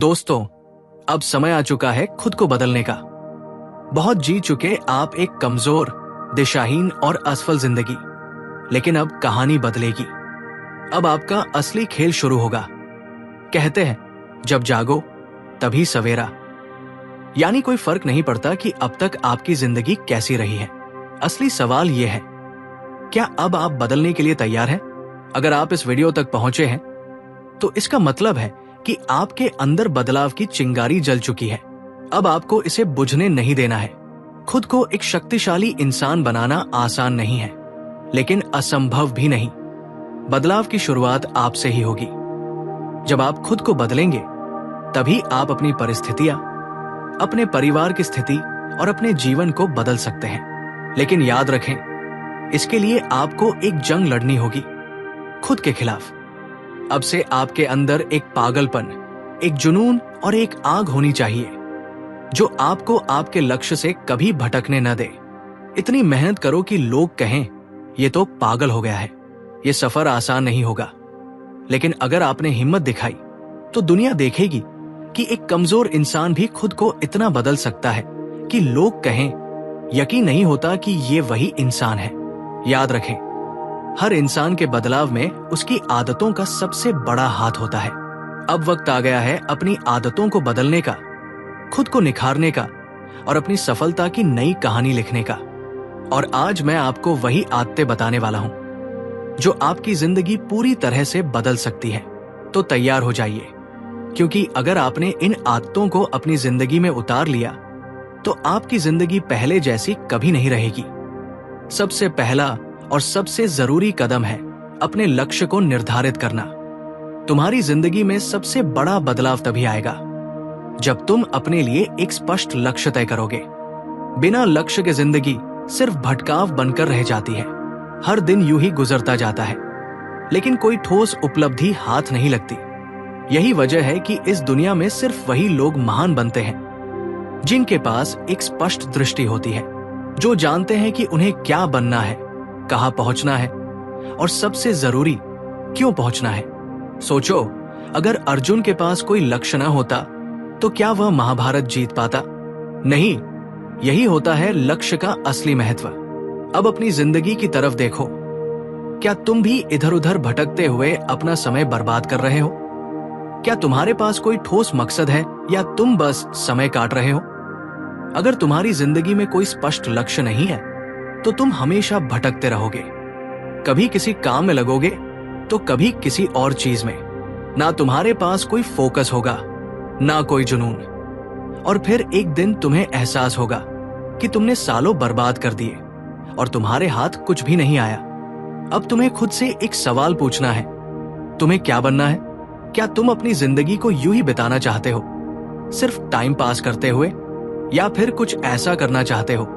दोस्तों, अब समय आ चुका है खुद को बदलने का। बहुत जी चुके आप एक कमजोर, दिशाहीन और असफल जिंदगी। लेकिन अब कहानी बदलेगी। अब आपका असली खेल शुरू होगा। कहते हैं, जब जागो तभी सवेरा। यानी कोई फर्क नहीं पड़ता कि अब तक आपकी जिंदगी कैसी रही है। असली सवाल यह है, क्या अब आप बदलने के लिए तैयार हैं? अगर आप इस वीडियो तक पहुंचे हैं, तो इसका मतलब है कि आपके अंदर बदलाव की चिंगारी जल चुकी है। अब आपको इसे बुझने नहीं देना है। खुद को एक शक्तिशाली इंसान बनाना आसान नहीं है, लेकिन असंभव भी नहीं। बदलाव की शुरुआत आपसे ही होगी। जब आप खुद को बदलेंगे, तभी आप अपनी परिस्थितियां, अपने परिवार की स्थिति और अपने जीवन को बदल सकते हैं। लेकिन याद रखें, इसके लिए आपको एक जंग लड़नी होगी, खुद के खिलाफ। अब से आपके अंदर एक पागलपन, एक जुनून और एक आग होनी चाहिए, जो आपको आपके लक्ष्य से कभी भटकने न दे। इतनी मेहनत करो कि लोग कहें, ये तो पागल हो गया है। ये सफर आसान नहीं होगा, लेकिन अगर आपने हिम्मत दिखाई, तो दुनिया देखेगी कि एक कमजोर इंसान भी खुद को इतना बदल सकता है कि लोग कहें, यकीन नहीं होता कि ये वही इंसान है। याद रखें, हर इंसान के बदलाव में उसकी आदतों का सबसे बड़ा हाथ होता है। अब वक्त आ गया है अपनी आदतों को बदलने का, खुद को निखारने का और अपनी सफलता की नई कहानी लिखने का। और आज मैं आपको वही आदतें बताने वाला हूं, जो आपकी जिंदगी पूरी तरह से बदल सकती है। तो तैयार हो जाइए, क्योंकि अगर आपने इन आदतों को अपनी जिंदगी में उतार लिया, तो आपकी जिंदगी पहले जैसी कभी नहीं रहेगी। सबसे पहला और सबसे जरूरी कदम है अपने लक्ष्य को निर्धारित करना। तुम्हारी जिंदगी में सबसे बड़ा बदलाव तभी आएगा जब तुम अपने लिए एक स्पष्ट लक्ष्य तय करोगे। बिना लक्ष्य के जिंदगी सिर्फ भटकाव बनकर रह जाती है। हर दिन यूं ही गुजरता जाता है, लेकिन कोई ठोस उपलब्धि हाथ नहीं लगती। यही वजह है कि इस दुनिया में सिर्फ वही लोग महान बनते हैं जिनके पास एक स्पष्ट दृष्टि होती है, जो जानते हैं कि उन्हें क्या बनना है, कहां पहुंचना है और सबसे जरूरी, क्यों पहुंचना है। सोचो, अगर अर्जुन के पास कोई लक्ष्य न होता, तो क्या वह महाभारत जीत पाता? नहीं। यही होता है लक्ष्य का असली महत्व। अब अपनी जिंदगी की तरफ देखो। क्या तुम भी इधर उधर भटकते हुए अपना समय बर्बाद कर रहे हो? क्या तुम्हारे पास कोई ठोस मकसद है, या तुम बस समय काट रहे हो? अगर तुम्हारी जिंदगी में कोई स्पष्ट लक्ष्य नहीं है, तो तुम हमेशा भटकते रहोगे। कभी किसी काम में लगोगे, तो कभी किसी और चीज में। ना तुम्हारे पास कोई फोकस होगा, ना कोई जुनून। और फिर एक दिन तुम्हें एहसास होगा कि तुमने सालों बर्बाद कर दिए और तुम्हारे हाथ कुछ भी नहीं आया। अब तुम्हें खुद से एक सवाल पूछना है, तुम्हें क्या बनना है? क्या तुम अपनी जिंदगी को यूं ही बिताना चाहते हो, सिर्फ टाइम पास करते हुए, या फिर कुछ ऐसा करना चाहते हो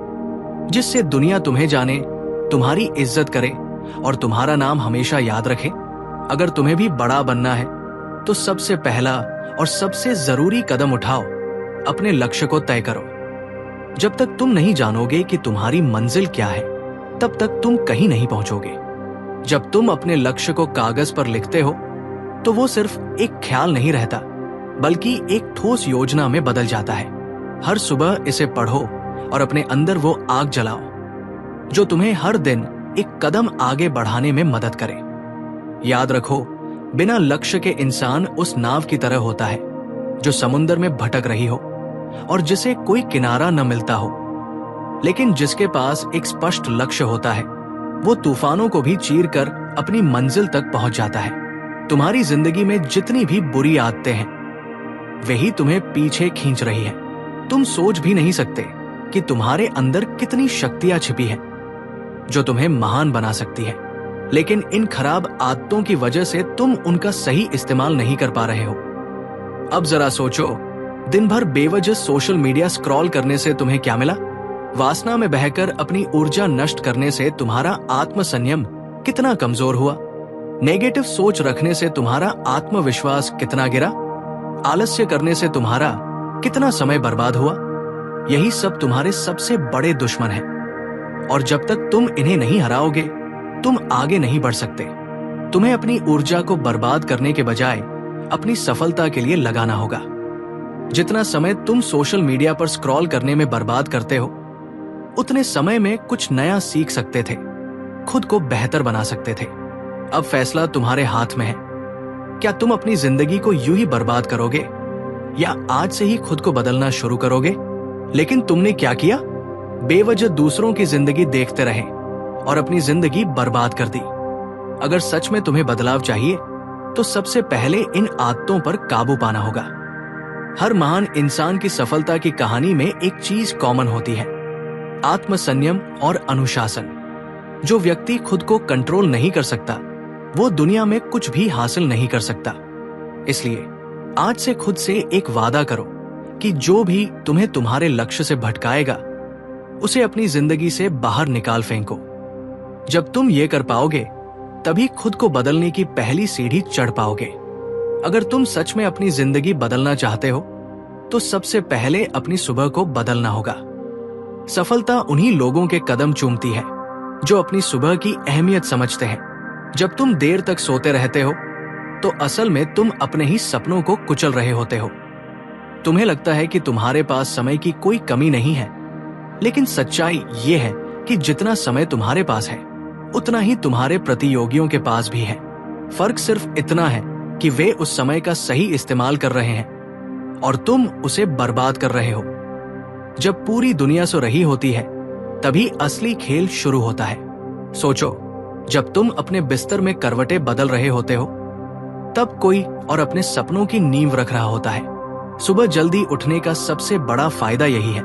जिससे दुनिया तुम्हें जाने, तुम्हारी इज्जत करे और तुम्हारा नाम हमेशा याद रखे? अगर तुम्हें भी बड़ा बनना है, तो सबसे पहला और सबसे जरूरी कदम उठाओ, अपने लक्ष्य को तय करो। जब तक तुम नहीं जानोगे कि तुम्हारी मंजिल क्या है, तब तक तुम कहीं नहीं पहुंचोगे। जब तुम अपने लक्ष्य को कागज पर लिखते हो, तो वो सिर्फ एक ख्याल नहीं रहता, बल्कि एक ठोस योजना में बदल जाता है। हर सुबह इसे पढ़ो और अपने अंदर वो आग जलाओ, जो तुम्हें हर दिन एक कदम आगे बढ़ाने में मदद करे। याद रखो, बिना लक्ष्य के इंसान उस नाव की तरह होता है जो समुद्र में भटक रही हो और जिसे कोई किनारा न मिलता हो। लेकिन जिसके पास एक स्पष्ट लक्ष्य होता है, वो तूफानों को भी चीरकर अपनी मंजिल तक पहुंच जाता है। तुम्हारी जिंदगी में जितनी भी बुरी आदतें हैं, वही तुम्हें पीछे खींच रही है। तुम सोच भी नहीं सकते कि तुम्हारे अंदर कितनी शक्तियां छिपी हैं, जो तुम्हें महान बना सकती है। लेकिन इन खराब आदतों की वजह से तुम उनका सही इस्तेमाल नहीं कर पा रहे हो। अब जरा सोचो, दिन भर बेवजह सोशल मीडिया स्क्रॉल करने से तुम्हें क्या मिला? वासना में बहकर अपनी ऊर्जा नष्ट करने से तुम्हारा आत्मसंयम कितना कमजोर हुआ? नेगेटिव सोच रखने से तुम्हारा आत्मविश्वास कितना गिरा? आलस्य करने से तुम्हारा कितना समय बर्बाद हुआ? यही सब तुम्हारे सबसे बड़े दुश्मन हैं। और जब तक तुम इन्हें नहीं हराओगे, तुम आगे नहीं बढ़ सकते। तुम्हें अपनी ऊर्जा को बर्बाद करने के बजाय अपनी सफलता के लिए लगाना होगा। जितना समय तुम सोशल मीडिया पर स्क्रॉल करने में बर्बाद करते हो, उतने समय में कुछ नया सीख सकते थे, खुद को बेहतर बना सकते थे। अब फैसला तुम्हारे हाथ में है। क्या तुम अपनी जिंदगी को यूं ही बर्बाद करोगे या आज से ही खुद को बदलना शुरू करोगे? लेकिन तुमने क्या किया? बेवजह दूसरों की जिंदगी देखते रहे और अपनी जिंदगी बर्बाद कर दी। अगर सच में तुम्हें बदलाव चाहिए तो सबसे पहले इन आदतों पर काबू पाना होगा। हर महान इंसान की सफलता की कहानी में एक चीज कॉमन होती है, आत्मसंयम और अनुशासन। जो व्यक्ति खुद को कंट्रोल नहीं कर सकता, वो दुनिया में कुछ भी हासिल नहीं कर सकता। इसलिए आज से खुद से एक वादा करो कि जो भी तुम्हें तुम्हारे लक्ष्य से भटकाएगा, उसे अपनी जिंदगी से बाहर निकाल फेंको। जब तुम ये कर पाओगे, तभी खुद को बदलने की पहली सीढ़ी चढ़ पाओगे। अगर तुम सच में अपनी जिंदगी बदलना चाहते हो, तो सबसे पहले अपनी सुबह को बदलना होगा। सफलता उन्हीं लोगों के कदम चूमती है जो अपनी सुबह की अहमियत समझते हैं। जब तुम देर तक सोते रहते हो, तो असल में तुम अपने ही सपनों को कुचल रहे होते हो। तुम्हें लगता है कि तुम्हारे पास समय की कोई कमी नहीं है, लेकिन सच्चाई ये है कि जितना समय तुम्हारे पास है, उतना ही तुम्हारे प्रतियोगियों के पास भी है। फर्क सिर्फ इतना है कि वे उस समय का सही इस्तेमाल कर रहे हैं और तुम उसे बर्बाद कर रहे हो। जब पूरी दुनिया सो रही होती है, तभी असली खेल शुरू होता है। सोचो, जब तुम अपने बिस्तर में करवटें बदल रहे होते हो, तब कोई और अपने सपनों की नींव रख रहा होता है। सुबह जल्दी उठने का सबसे बड़ा फायदा यही है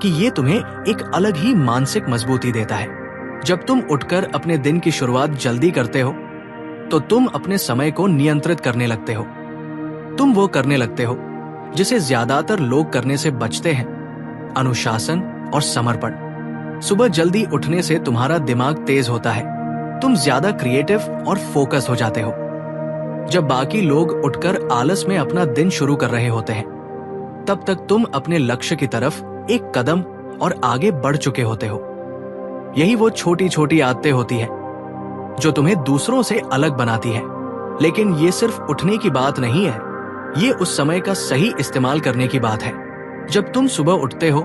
कि ये तुम्हें एक अलग ही मानसिक मजबूती देता है। जब तुम उठकर अपने दिन की शुरुआत जल्दी करते हो, तो तुम अपने समय को नियंत्रित करने लगते हो। तुम वो करने लगते हो जिसे ज्यादातर लोग करने से बचते हैं, अनुशासन और समर्पण। सुबह जल्दी उठने से तुम्हारा दिमाग तेज होता है, तुम ज्यादा क्रिएटिव और फोकस हो जाते हो। जब बाकी लोग उठकर आलस में अपना दिन शुरू कर रहे होते हैं, तब तक तुम अपने लक्ष्य की तरफ एक कदम और आगे बढ़ चुके होते हो। यही वो छोटी छोटी आदतें होती हैं जो तुम्हें दूसरों से अलग बनाती है। लेकिन ये सिर्फ उठने की बात नहीं है, ये उस समय का सही इस्तेमाल करने की बात है। जब तुम सुबह उठते हो,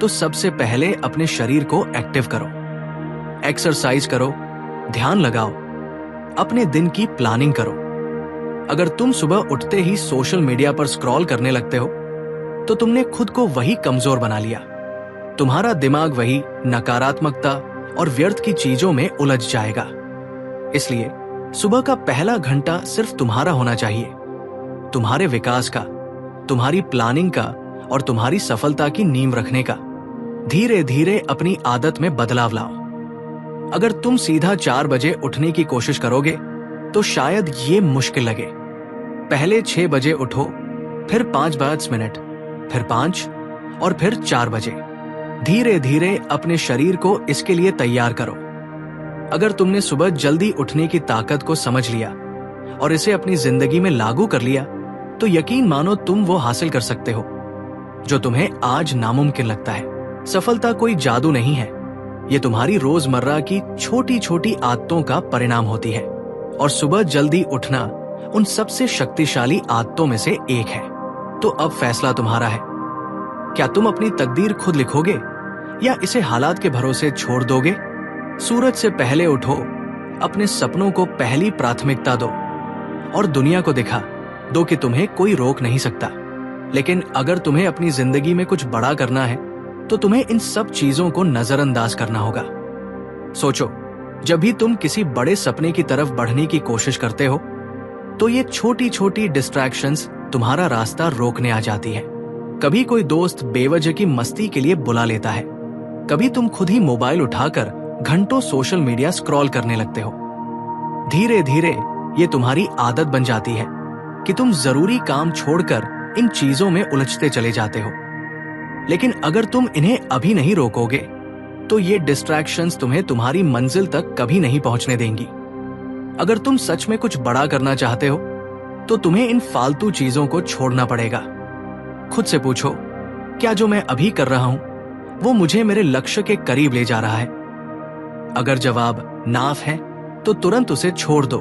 तो सबसे पहले अपने शरीर को एक्टिव करो। एक्सरसाइज करो, ध्यान लगाओ, अपने दिन की प्लानिंग करो। अगर तुम सुबह उठते ही सोशल मीडिया पर स्क्रॉल करने लगते हो, तो तुमने खुद को वही कमजोर बना लिया। तुम्हारा दिमाग वही नकारात्मकता और व्यर्थ की चीजों में उलझ जाएगा। इसलिए सुबह का पहला घंटा सिर्फ तुम्हारा होना चाहिए, तुम्हारे विकास का, तुम्हारी प्लानिंग का और तुम्हारी सफलता की नींव रखने का। धीरे धीरे अपनी आदत में बदलाव लाओ। अगर तुम सीधा 4 बजे उठने की कोशिश करोगे, तो शायद ये मुश्किल लगे। पहले 6 बजे उठो, फिर 5:05, फिर 5 और फिर 4 बजे। धीरे धीरे अपने शरीर को इसके लिए तैयार करो। अगर तुमने सुबह जल्दी उठने की ताकत को समझ लिया और इसे अपनी जिंदगी में लागू कर लिया, तो यकीन मानो तुम वो हासिल कर सकते हो जो तुम्हें आज नामुमकिन लगता है। सफलता कोई जादू नहीं है, ये तुम्हारी रोजमर्रा की छोटी छोटी आदतों का परिणाम होती है। और सुबह जल्दी उठना उन सबसे शक्तिशाली आदतों में से एक है। तो अब फैसला तुम्हारा है। क्या तुम अपनी तकदीर खुद लिखोगे या इसे हालात के भरोसे छोड़ दोगे? सूरज से पहले उठो, अपने सपनों को पहली प्राथमिकता दो और दुनिया को दिखा दो कि तुम्हें कोई रोक नहीं सकता। लेकिन अगर तुम्हें अपनी जिंदगी में कुछ बड़ा करना है, तो तुम्हें इन सब चीजों को नजरअंदाज करना होगा। सोचो, जब भी तुम किसी बड़े सपने की तरफ बढ़ने की कोशिश करते हो, तो ये छोटी छोटी डिस्ट्रैक्शंस तुम्हारा रास्ता रोकने आ जाती है। कभी कोई दोस्त बेवजह की मस्ती के लिए बुला लेता है, कभी तुम खुद ही मोबाइल उठाकर घंटों सोशल मीडिया स्क्रॉल करने लगते हो। धीरे धीरे ये तुम्हारी आदत बन जाती है कि तुम जरूरी काम छोड़कर इन चीजों में उलझते चले जाते हो। लेकिन अगर तुम इन्हें अभी नहीं रोकोगे, तो ये डिस्ट्रैक्शंस तुम्हें तुम्हारी मंजिल तक कभी नहीं पहुंचने देंगी। अगर तुम सच में कुछ बड़ा करना चाहते हो, तो तुम्हें इन फालतू चीजों को छोड़ना पड़ेगा। खुद से पूछो, क्या जो मैं अभी कर रहा हूं वो मुझे मेरे लक्ष्य के करीब ले जा रहा है? अगर जवाब नाफ है, तो तुरंत उसे छोड़ दो।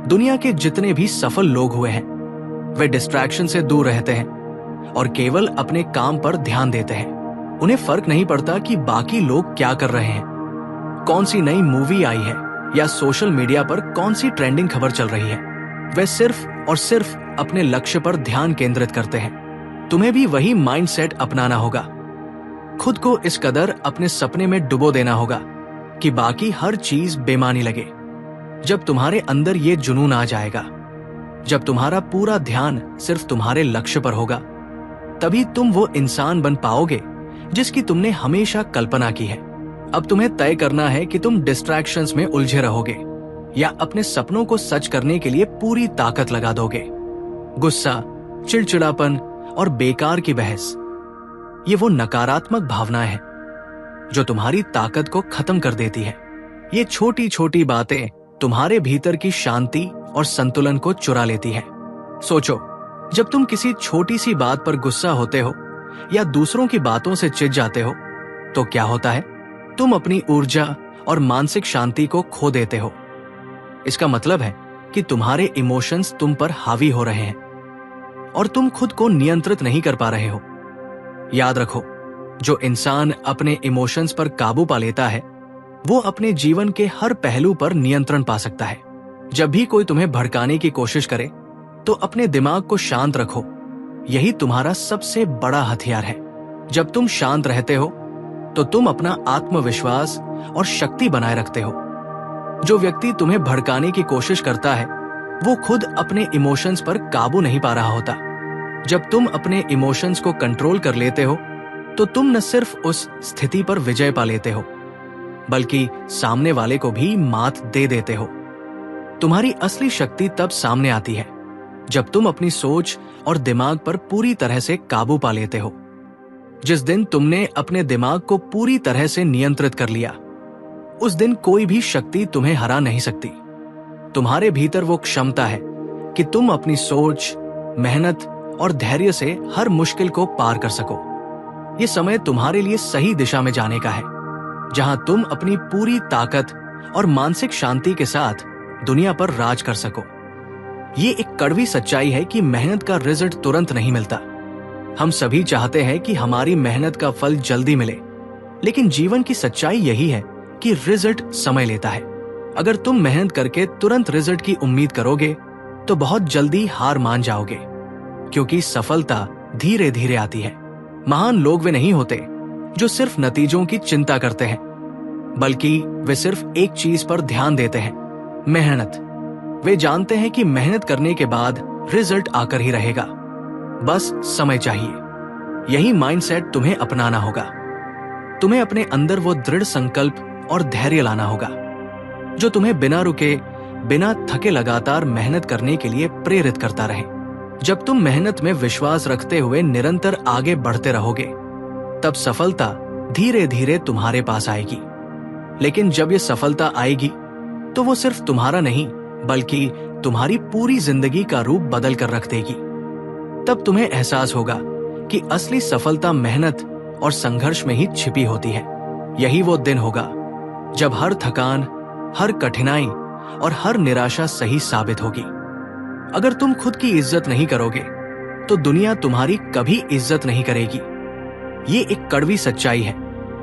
दुनिया के जितने भी सफल लोग हुए हैं, वे डिस्ट्रैक्शन से दूर रहते हैं और केवल अपने काम पर ध्यान देते हैं। उन्हें फर्क नहीं पड़ता कि बाकी लोग क्या कर रहे हैं, कौन सी नई मूवी आई है या सोशल मीडिया पर कौन सी ट्रेंडिंग खबर चल रही है। वे सिर्फ और सिर्फ अपने लक्ष्य पर ध्यान केंद्रित करते हैं। तुम्हें भी वही माइंडसेट अपनाना होगा। खुद को इस कदर अपने सपने में डुबो देना होगा कि बाकी हर चीज बेमानी लगे। जब तुम्हारे अंदर ये जुनून आ जाएगा, जब तुम्हारा पूरा ध्यान सिर्फ तुम्हारे लक्ष्य पर होगा, तभी तुम वो इंसान बन पाओगे जिसकी तुमने हमेशा कल्पना की है। अब तुम्हें तय करना है कि तुम डिस्ट्रैक्शंस में उलझे रहोगे या अपने सपनों को सच करने के लिए पूरी ताकत लगा दोगे। गुस्सा, चिड़चिड़ापन और बेकार की बहस, ये वो नकारात्मक भावनाएं हैं जो तुम्हारी ताकत को खत्म कर देती है। ये छोटी छोटी बातें तुम्हारे भीतर की शांति और संतुलन को चुरा लेती है। सोचो, जब तुम किसी छोटी सी बात पर गुस्सा होते हो या दूसरों की बातों से चिढ़ जाते हो, तो क्या होता है? तुम अपनी ऊर्जा और मानसिक शांति को खो देते हो। इसका मतलब है कि तुम्हारे इमोशंस तुम पर हावी हो रहे हैं और तुम खुद को नियंत्रित नहीं कर पा रहे हो। याद रखो, जो इंसान अपने इमोशंस पर काबू पा लेता है, वो अपने जीवन के हर पहलू पर नियंत्रण पा सकता है। जब भी कोई तुम्हें भड़काने की कोशिश करे, तो अपने दिमाग को शांत रखो। यही तुम्हारा सबसे बड़ा हथियार है। जब तुम शांत रहते हो, तो तुम अपना आत्मविश्वास और शक्ति बनाए रखते हो। जो व्यक्ति तुम्हें भड़काने की कोशिश करता है, वो खुद अपने इमोशंस पर काबू नहीं पा रहा होता। जब तुम अपने इमोशंस को कंट्रोल कर लेते हो, तो तुम न सिर्फ उस स्थिति पर विजय पा लेते हो, बल्कि सामने वाले को भी मात दे देते हो। तुम्हारी असली शक्ति तब सामने आती है जब तुम अपनी सोच और दिमाग पर पूरी तरह से काबू पा लेते हो। जिस दिन तुमने अपने दिमाग को पूरी तरह से नियंत्रित कर लिया, उस दिन कोई भी शक्ति तुम्हें हरा नहीं सकती। तुम्हारे भीतर वो क्षमता है कि तुम अपनी सोच, मेहनत और धैर्य से हर मुश्किल को पार कर सको। ये समय तुम्हारे लिए सही दिशा में जाने का है, जहां तुम अपनी पूरी ताकत और मानसिक शांति के साथ दुनिया पर राज कर सको। ये एक कड़वी सच्चाई है कि मेहनत का रिजल्ट तुरंत नहीं मिलता। हम सभी चाहते हैं कि हमारी मेहनत का फल जल्दी मिले, लेकिन जीवन की सच्चाई यही है कि रिजल्ट समय लेता है। अगर तुम मेहनत करके तुरंत रिजल्ट की उम्मीद करोगे, तो बहुत जल्दी हार मान जाओगे, क्योंकि सफलता धीरे धीरे आती है। महान लोग वे नहीं होते जो सिर्फ नतीजों की चिंता करते हैं, बल्कि वे सिर्फ एक चीज पर ध्यान देते हैं, मेहनत। वे जानते हैं कि मेहनत करने के बाद रिजल्ट आकर ही रहेगा, बस समय चाहिए। यही माइंडसेट तुम्हें अपनाना होगा। तुम्हें अपने अंदर वो दृढ़ संकल्प और धैर्य लाना होगा जो तुम्हें बिना रुके, बिना थके लगातार मेहनत करने के लिए प्रेरित करता रहे। जब तुम मेहनत में विश्वास रखते हुए निरंतर आगे बढ़ते रहोगे, तब सफलता धीरे धीरे तुम्हारे पास आएगी। लेकिन जब ये सफलता आएगी, तो वो सिर्फ तुम्हारा नहीं, बल्कि तुम्हारी पूरी जिंदगी का रूप बदल कर रख देगी। तब तुम्हें एहसास होगा कि असली सफलता मेहनत और संघर्ष में ही छिपी होती है। यही वो दिन होगा जब हर थकान, हर कठिनाई और हर निराशा सही साबित होगी। अगर तुम खुद की इज्जत नहीं करोगे, तो दुनिया तुम्हारी कभी इज्जत नहीं करेगी। ये एक कड़वी सच्चाई है,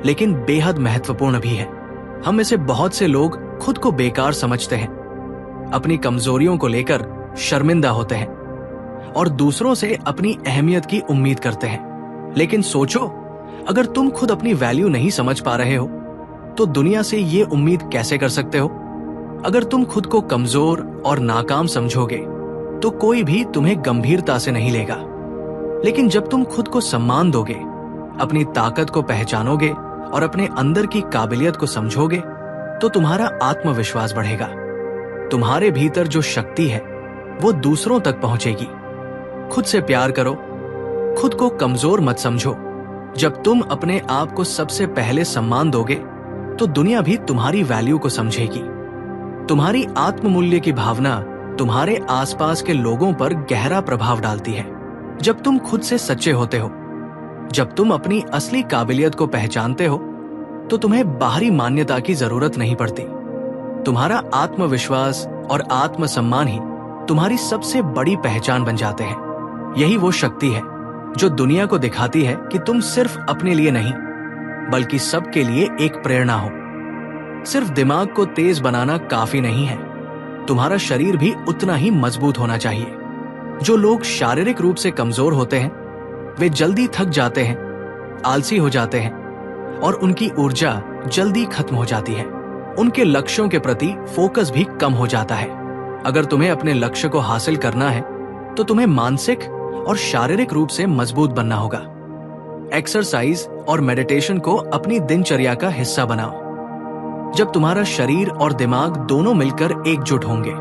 लेकिन बेहद महत्वपूर्ण भी है। हम में से बहुत से लोग खुद को बेकार समझते हैं, अपनी कमजोरियों को लेकर शर्मिंदा होते हैं और दूसरों से अपनी अहमियत की उम्मीद करते हैं। लेकिन सोचो, अगर तुम खुद अपनी वैल्यू नहीं समझ पा रहे हो, तो दुनिया से ये उम्मीद कैसे कर सकते हो? अगर तुम खुद को कमजोर और नाकाम समझोगे, तो कोई भी तुम्हें गंभीरता से नहीं लेगा। लेकिन जब तुम खुद को सम्मान दोगे, अपनी ताकत को पहचानोगे और अपने अंदर की काबिलियत को समझोगे, तो तुम्हारा आत्मविश्वास बढ़ेगा। तुम्हारे भीतर जो शक्ति है, वो दूसरों तक पहुंचेगी। खुद से प्यार करो, खुद को कमजोर मत समझो। जब तुम अपने आप को सबसे पहले सम्मान दोगे, तो दुनिया भी तुम्हारी वैल्यू को समझेगी। तुम्हारी आत्ममूल्य की भावना तुम्हारे आसपास के लोगों पर गहरा प्रभाव डालती है। जब तुम खुद से सच्चे होते हो, जब तुम अपनी असली काबिलियत को पहचानते हो, तो तुम्हें बाहरी मान्यता की जरूरत नहीं पड़ती। तुम्हारा आत्मविश्वास और आत्मसम्मान ही तुम्हारी सबसे बड़ी पहचान बन जाते हैं। यही वो शक्ति है जो दुनिया को दिखाती है कि तुम सिर्फ अपने लिए नहीं बल्कि सबके लिए एक प्रेरणा हो। सिर्फ दिमाग को तेज बनाना काफी नहीं है, तुम्हारा शरीर भी उतना ही मजबूत होना चाहिए। जो लोग शारीरिक रूप से कमजोर होते हैं वे जल्दी थक जाते हैं, आलसी हो जाते हैं और उनकी ऊर्जा जल्दी खत्म हो जाती है। उनके लक्ष्यों के प्रति फोकस भी कम हो जाता है। अगर तुम्हें अपने लक्ष्य को हासिल करना है तो तुम्हें मानसिक और शारीरिक रूप से मजबूत बनना होगा। एक्सरसाइज और मेडिटेशन को अपनी दिनचर्या का हिस्सा बनाओ। जब तुम्हारा शरीर और दिमाग दोनों मिलकर एकजुट होंगे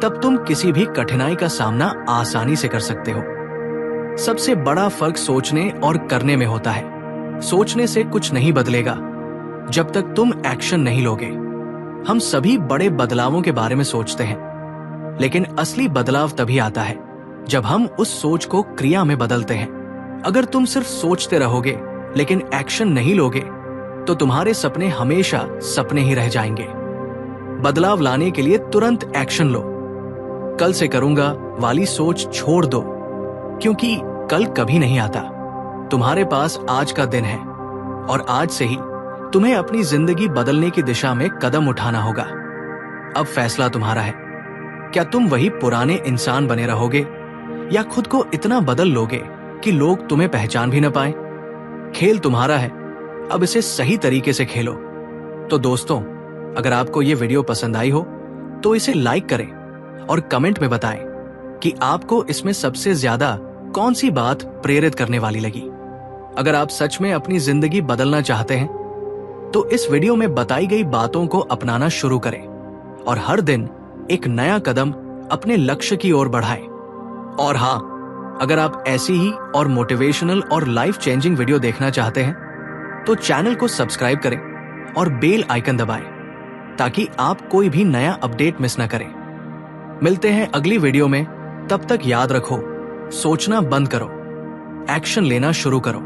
तब तुम किसी भी कठिनाई का सामना आसानी से कर सकते हो। सबसे बड़ा फर्क सोचने और करने में होता है। सोचने से कुछ नहीं बदलेगा जब तक तुम एक्शन नहीं लोगे। हम सभी बड़े बदलावों के बारे में सोचते हैं, लेकिन असली बदलाव तभी आता है जब हम उस सोच को क्रिया में बदलते हैं। अगर तुम सिर्फ सोचते रहोगे लेकिन एक्शन नहीं लोगे तो तुम्हारे सपने हमेशा सपने ही रह जाएंगे। बदलाव लाने के लिए तुरंत एक्शन लो। कल से करूंगा वाली सोच छोड़ दो, क्योंकि कल कभी नहीं आता। तुम्हारे पास आज का दिन है और आज से ही तुम्हें अपनी जिंदगी बदलने की दिशा में कदम उठाना होगा। अब फैसला तुम्हारा है। क्या तुम वही पुराने इंसान बने रहोगे या खुद को इतना बदल लोगे कि लोग तुम्हें पहचान भी न पाए? खेल तुम्हारा है, अब इसे सही तरीके से खेलो। तो दोस्तों, अगर आपको ये वीडियो पसंद आई हो तो इसे लाइक करें और कमेंट में बताएं कि आपको इसमें सबसे ज्यादा कौन सी बात प्रेरित करने वाली लगी। अगर आप सच में अपनी जिंदगी बदलना चाहते हैं तो इस वीडियो में बताई गई बातों को अपनाना शुरू करें और हर दिन एक नया कदम अपने लक्ष्य की ओर बढ़ाएं। और हाँ, अगर आप ऐसी ही और मोटिवेशनल और लाइफ चेंजिंग वीडियो देखना चाहते हैं तो चैनल को सब्सक्राइब करें और बेल आइकन दबाएं ताकि आप कोई भी नया अपडेट मिस न करें। मिलते हैं अगली वीडियो में। तब तक याद रखो, सोचना बंद करो, एक्शन लेना शुरू करो।